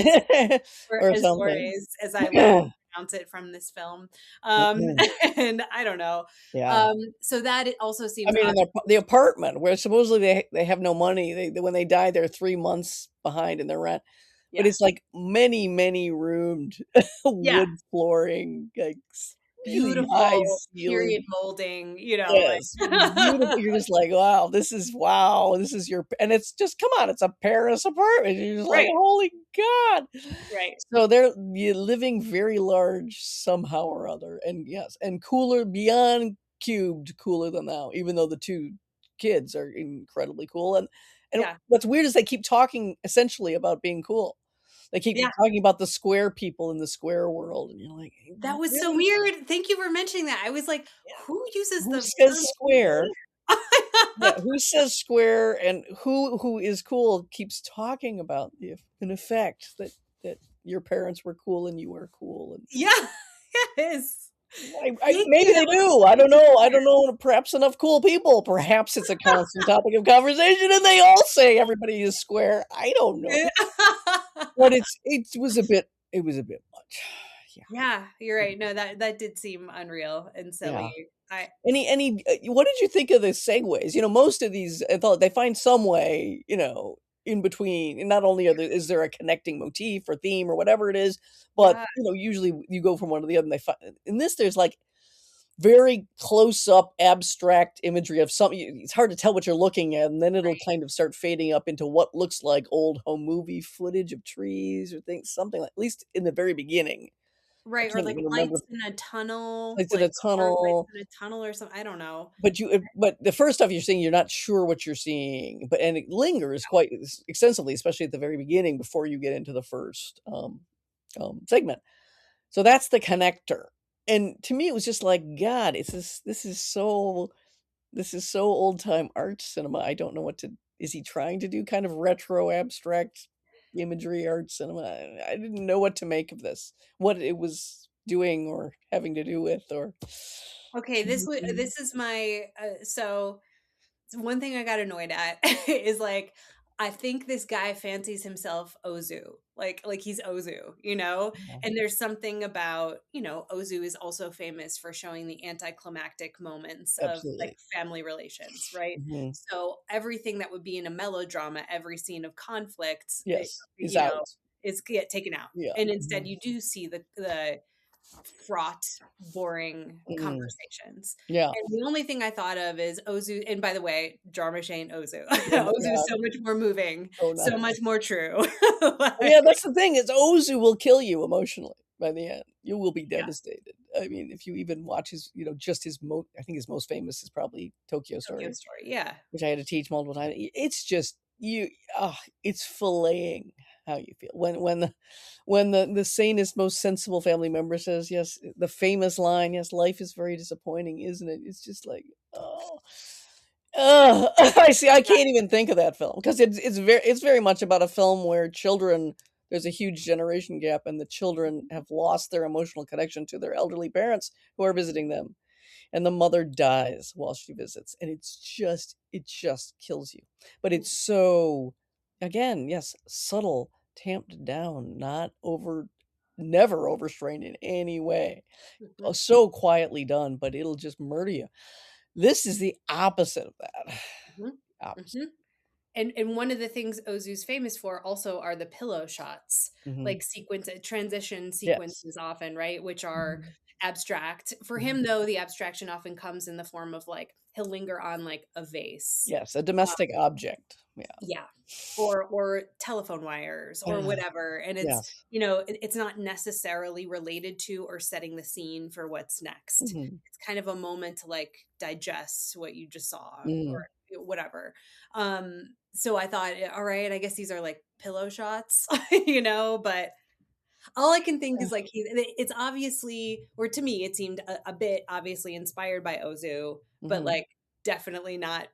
or or something. Azores, as I like to pronounce it from this film. Mhm. And I don't know. Yeah. So that it also I seems mean, in odd. the apartment where supposedly they have no money. When they die, they're 3 months behind in their rent. But Yeah. it's like many, many roomed Yeah. wood flooring, like really high Beautiful ceiling. period molding, Yes, beautiful. You're just like, wow, this is your and it's just come on, it's a Paris apartment. You're just like, right, holy God. right. So you're living very large somehow or other. And yes, and cooler beyond cubed, cooler than now, even though the two kids are incredibly cool. And Yeah. what's weird is they keep talking essentially about being cool. They keep Yeah. talking about the square people in the square world. And you're like, That was so really? weird. Thank you for mentioning that. I was like, who uses Who the says verb square? cool? Yeah, who says square and who is cool keeps talking about an effect that your parents were cool and you were cool and Yeah. Yes. Thank maybe you. they That was do. I don't know. I don't know. Perhaps enough cool people. Perhaps it's a constant topic of conversation, and they all say everybody is square. I don't know, but it was a bit much. Yeah, Yeah, you're right. No, that did seem unreal and yeah. silly. I What did you think of the segues? Most of these, I thought they find some way, in between. And not only is there a connecting motif or theme or whatever it is, but yeah, usually you go from one to the other. And they find in this, there's like very close up abstract imagery of something. It's hard to tell what you're looking at, and then it'll right. kind of start fading up into what looks like old home movie footage of trees or things, something like at least in the very beginning. I Right, or can't like even remember. lights in a tunnel, It's in like a car lights tunnel. in a tunnel or something. I don't know. But the first stuff you're seeing, you're not sure what you're seeing, and it lingers quite extensively, especially at the very beginning before you get into the first segment. So that's the connector, and to me, it was just like, God, this is so old time art cinema. I don't know what to. Is he trying to do kind of retro abstract imagery art cinema? I didn't know what to make of this, what it was doing or having to do with, or. Okay, this is my so one thing I got annoyed at is like I think this guy fancies himself Ozu. Like he's Ozu, you know? And there's something about, Ozu is also famous for showing the anticlimactic moments of like Absolutely. family relations, right? Mhm. So everything that would be in a melodrama, every scene of conflict, Yes, he's out. is get taken out. Yeah. And instead Mhm. you do see the fraught, boring Mhm. conversations. Yeah. And the only thing I thought of is Ozu. And by the way, Jarmusch ain't Ozu. Oh my Ozu is god. so much more moving, So so nice. much more true. Yeah, Like, that's the thing is Ozu will kill you emotionally by the end. You will be yeah, devastated. I mean, if you even watch his, just I think his most famous is probably Tokyo Tokyo Story, Story. Yeah. which I had to teach multiple times. It's just it's filleting. how you feel when the sanest, most sensible family member says, yes, the famous line, yes, life is very disappointing, isn't it? It's just like, oh, I see. I can't even think of that film because it's very much about a film where children. There's a huge generation gap, and the children have lost their emotional connection to their elderly parents who are visiting them, and the mother dies while she visits, and it just kills you. But it's so, again, yes, subtle, tamped down, not over, never overstrained in any way. Mhm, So quietly done, but it'll just murder you. This is the opposite of that. mhm, Opposite. mhm. And one of the things Ozu's famous for also are the pillow shots, Mhm. like transition Yes. sequences often, right? Which are Mhm. abstract. For Mhm. him, though, the abstraction often comes in the form of like he'll linger on like a vase. Yes, a domestic object. Yeah. Yeah. Or telephone wires or Ah, whatever. And it's, yes. it's not necessarily related to or setting the scene for what's next. Mhm. It's kind of a moment to like digest what you just saw Mhm. or whatever. So I thought, all right, I guess these are like pillow shots, but all I can think is like it's obviously, or to me, it seemed a bit obviously inspired by Ozu, but Mhm. like definitely not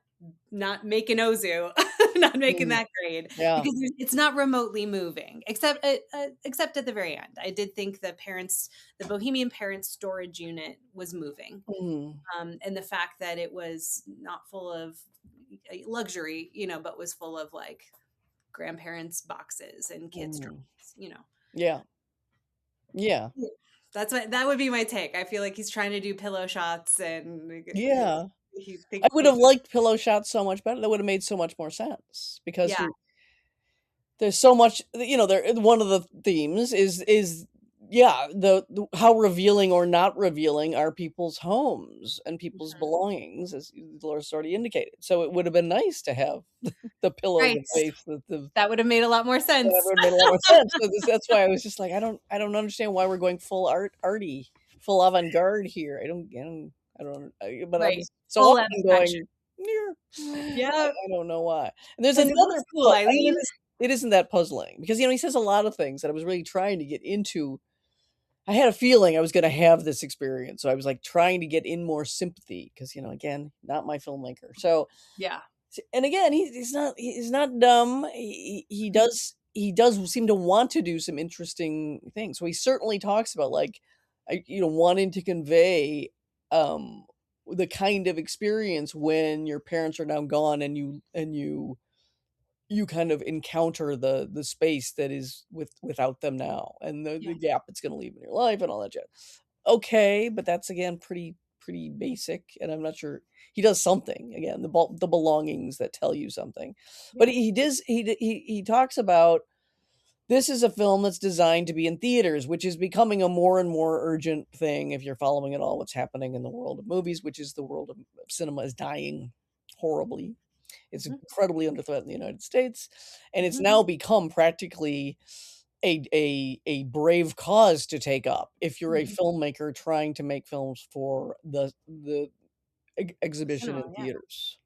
making Ozu, not making Mhm. that grade Yeah. because it's not remotely moving, except at the very end. I did think the Bohemian Parents storage unit was moving, Mhm. and the fact that it was not full of luxury, but was full of like grandparents' boxes and kids' Mhm. drawings. Yeah. Yeah. Yeah. That would be my take. I feel like he's trying to do pillow shots and Yeah. he I would have thinks liked Pillow Shots so much better. That would have made so much more sense because yeah, there's so much, there one of the themes is yeah, the how revealing or not revealing are people's homes and people's mhm. belongings, as Dolores already indicated. So it would have been nice to have the pillow, Right. the face, the That would have made a lot more that sense. would have made a lot more sense. So that's why I was just like, I don't understand why we're going full arty, full avant-garde here. But I Right. was so Full often abstraction. going, "Yeah." Yeah, I don't know why. And there's 'cause it looks another cool, I mean, Eileen. it isn't that puzzling because, he says a lot of things that I was really trying to get into. I had a feeling I was gonna have this experience, so I was, like, trying to get in more sympathy because, again, not my filmmaker. So, Yeah. and again, he's not dumb. He Mhm. does seem to want to do some interesting things. So he certainly talks about, like, wanting to convey, um, the kind of experience when your parents are now gone and you kind of encounter the space that is without them now, and the Yeah. gap it's gonna leave in your life and all that jazz. Okay, but that's, again, pretty basic, and I'm not sure he does something, again, the belongings that tell you something. But Yeah. he talks about, this is a film that's designed to be in theaters, which is becoming a more and more urgent thing if you're following at all what's happening in the world of movies, which is the world of cinema is dying horribly. It's Mhm. incredibly under threat in the United States, and it's Mhm. now become practically a brave cause to take up if you're a Mhm. filmmaker trying to make films for the exhibition Cinema, in yeah. theaters.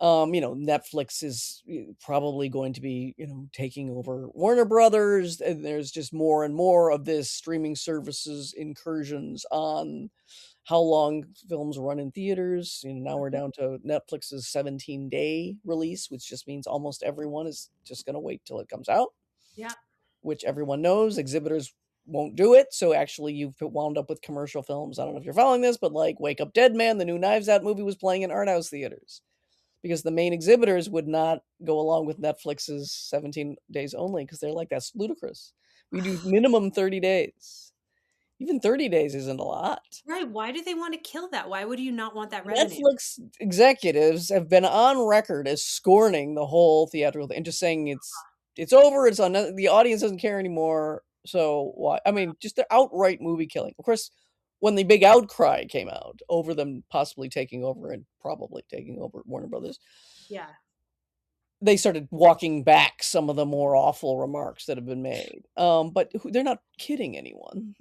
Netflix is probably going to be, taking over Warner Brothers, and there's just more and more of this streaming services incursions on how long films run in theaters. Now we're Mhm. down to Netflix's 17-day release, which just means almost everyone is just going to wait till it comes out, Yeah. which everyone knows exhibitors won't do it. So actually, you've wound up with commercial films. I don't know if you're following this, but like Wake Up Dead Man, the new Knives Out movie was playing in art house theaters because the main exhibitors would not go along with Netflix's 17 days only because they're like, that's ludicrous. We do minimum 30 days. Even 30 days isn't a lot. Right, why do they wanna kill that? Why would you not want that revenue? Netflix executives have been on record as scorning the whole theatrical thing and just saying it's over, it's on, the audience doesn't care anymore. So why? I mean, just the outright movie killing. Of course, when the big outcry came out over them possibly taking over and probably taking over Warner Brothers, Yeah. they started walking back some of the more awful remarks that have been made. But they're not kidding anyone.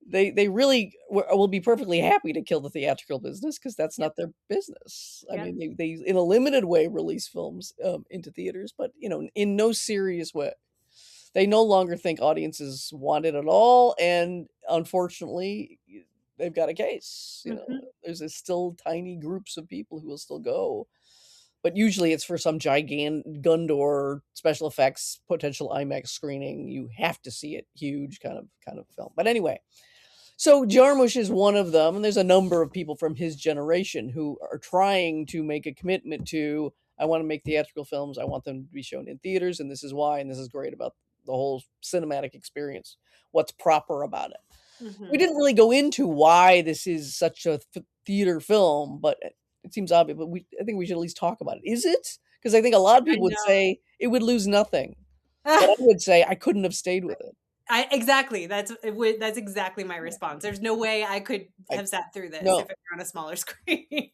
they really will be perfectly happy to kill the theatrical business because that's Yep. not their business. I Yep. mean, they in a limited way release films into theaters, but in no serious way. They no longer think audiences want it at all, and unfortunately, they've got a case. Mhm. There's still tiny groups of people who will still go, but usually it's for some gigant Gundor special effects potential IMAX screening. You have to see it, huge kind of film. But anyway, so Jarmusch is one of them, and there's a number of people from his generation who are trying to make a commitment to, I want to make theatrical films. I want them to be shown in theaters, and this is why, and this is great about the whole cinematic experience. What's proper about it? We Mhm. didn't really go into why this is such a theater film, but it seems obvious. But I think we should at least talk about it. Is it? Because I think a lot of I people would know. say it would lose nothing, but I would say I couldn't have stayed with it. Exactly. That's exactly my response. There's no way I could I have sat through this if no, it were on a smaller screen. it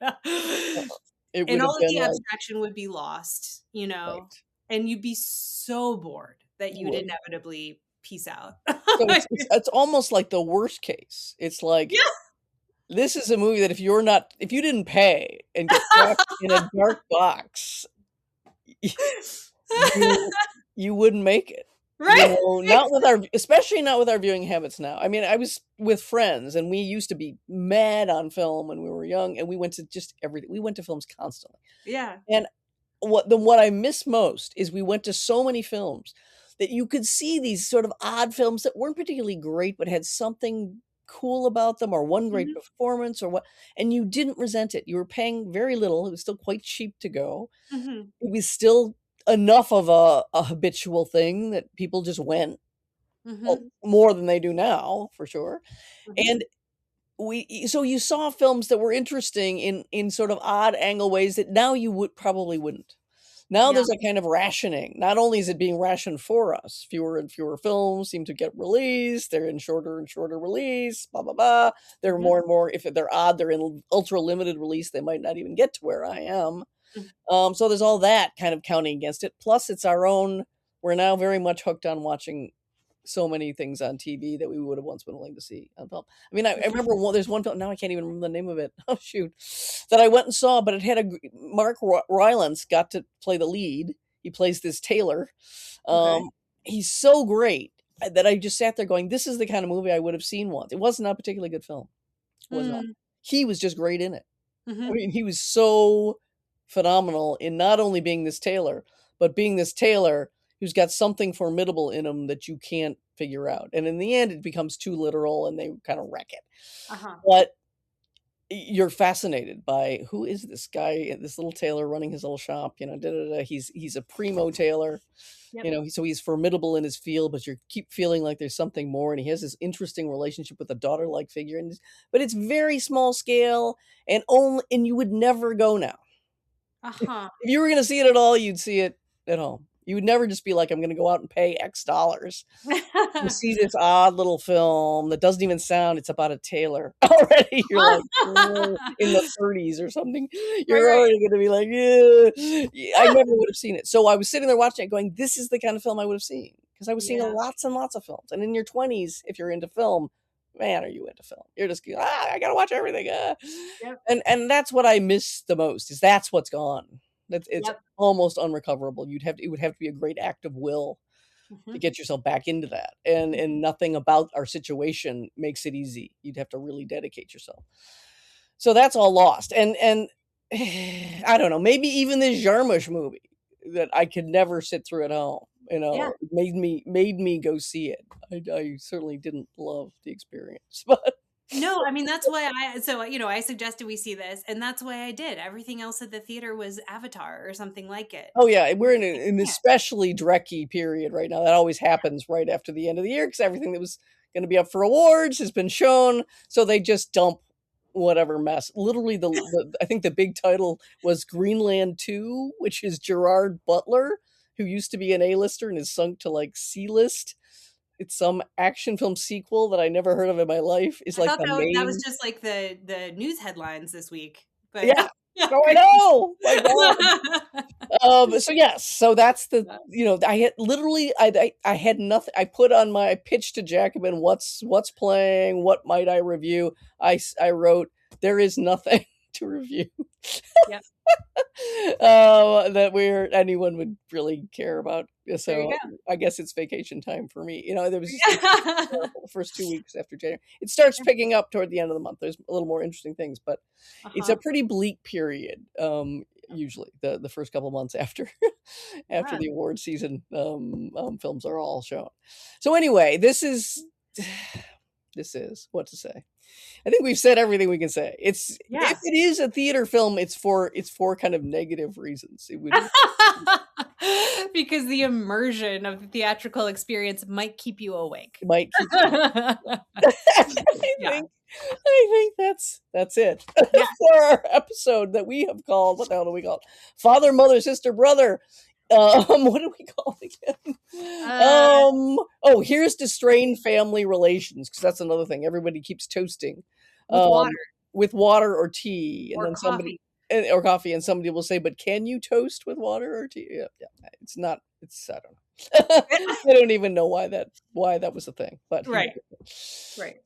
And would all have of been the like abstraction would be lost, right. and you'd be so bored that You you'd would. inevitably peace out. So it's almost like the worst case. It's like, Yeah. this is a movie that if you didn't pay and get trapped in a dark box, you you wouldn't make it. Right. Not with our especially not with our viewing habits now. I mean, I was with friends, and we used to be mad on film when we were young, and we went to just everything. We went to films constantly. Yeah. And what I miss most is we went to so many films that you could see these sort of odd films that weren't particularly great, but had something cool about them or one great Mhm. performance or what, and you didn't resent it. You were paying very little. It was still quite cheap to go. Mhm. It was still enough of a habitual thing that people just went, Mhm. more than they do now, for sure. Mhm. And so you saw films that were interesting in sort of odd angle ways that now you probably wouldn't. Now Yeah. there's a kind of rationing. Not only is it being rationed for us, fewer and fewer films seem to get released. They're in shorter and shorter release, blah, blah, blah. They're Mhm. more and more, if they're odd, they're in ultra limited release. They might not even get to where I am. Mhm. So there's all that kind of counting against it. Plus, it's our own, we're now very much hooked on watching so many things on TV that we would have once been willing to see on film. I mean, I remember there's one film, now I can't even remember the name of it. Oh, shoot. That I went and saw, but it had Mark Rylance got to play the lead. He plays this tailor. Okay. Um, he's so great that I just sat there going, this is the kind of movie I would have seen once. It wasn't a particularly good film. It was not. Mm. He was just great in it. I Mhm. mean, he was so phenomenal in not only being this tailor, but being this tailor who's got something formidable in him that you can't figure out. And in the end, it becomes too literal and they kind of wreck it. Uh-huh. But you're fascinated by, who is this guy, this little tailor running his little shop, da, da, da. He's a primo tailor, Yep. so he's formidable in his field, but you keep feeling like there's something more. And he has this interesting relationship with a daughter-like figure, but it's very small scale, and you would never go now. Uh-huh. If you were gonna see it at all, you'd see it at home. You would never just be like, "I'm gonna go out and pay X dollars to see this odd little film that doesn't even sound, it's about a tailor." Already, you're like, "Oh," in the 30s or something. Right, You're right. already gonna be like, "Yeah." I never would have seen it. So I was sitting there watching it going, "This is the kind of film I would have seen," because I was seeing Yeah. lots and lots of films. And in your 20s, if you're into film, man, are you into film. You're just, I gotta watch everything, ah." Yep. And that's what I miss the most, is that's what's gone. It's Yep. almost unrecoverable. It would have to be a great act of will to Mhm. get yourself back into that, and nothing about our situation makes it easy. You'd have to really dedicate yourself. So that's all lost, and I don't know, maybe even this Jarmusch movie that I could never sit through at home, Yeah. made me go see it. I certainly didn't love the experience, but No, I mean, that's why I suggested we see this, and that's why I did. Everything else at the theater was Avatar or something like it. oh, yeah, we're in I an can't. especially drecky period right now. That always happens right after the end of the year because everything that was gonna be up for awards has been shown, so they just dump whatever mess. Literally, I think the big title was Greenland 2, which is Gerard Butler, who used to be an A-lister and is sunk to, like, C-list. It's some action film sequel that I never heard of in my life. It's I like thought the that was main just like the news headlines this week, but yeah. Oh, I know. My God. So yes, so that's the, I had literally, I had nothing. I put on my pitch to Jacobin, what's playing, what might I review? I wrote, there is nothing to review. Yep. That anyone would really care about. So I guess it's vacation time for me. There was the first 2 weeks after January. It starts picking up toward the end of the month. There's a little more interesting things, but it's a pretty bleak period. Usually the first couple months after the award season, films are all shown. So anyway, this is what to say. I think we've said everything we can say. If it is a theater film, it's for kind of negative reasons. It would because the immersion of the theatrical experience might keep you awake. Might keep you I think that's it for our episode that we have called, what the hell do we call it? Father, Mother, Sister, Brother. What do we call it again? Here's to strained family relations, because that's another thing. Everybody keeps toasting with water or tea, and or then coffee. Or coffee, and somebody will say, "But can you toast with water or tea?" Yeah. It's not. It's, I don't know. I don't even know why that was a thing, but right.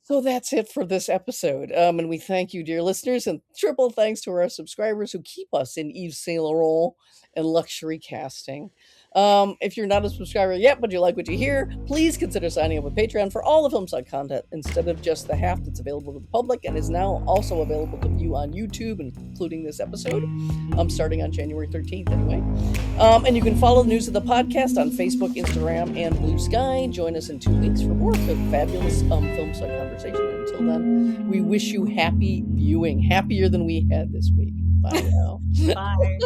So that's it for this episode. And we thank you, dear listeners, and triple thanks to our subscribers who keep us in Yves Saint Laurent and luxury casting. If you're not a subscriber yet, but you like what you hear, please consider signing up with Patreon for all the Film Side content instead of just the half that's available to the public and is now also available to view on YouTube, including this episode, starting on January 13th anyway. And you can follow the news of the podcast on Facebook, Instagram, and Blue Sky. Join us in 2 weeks for more fabulous Film Side conversation. And until then, we wish you happy viewing, happier than we had this week. Bye now. Bye.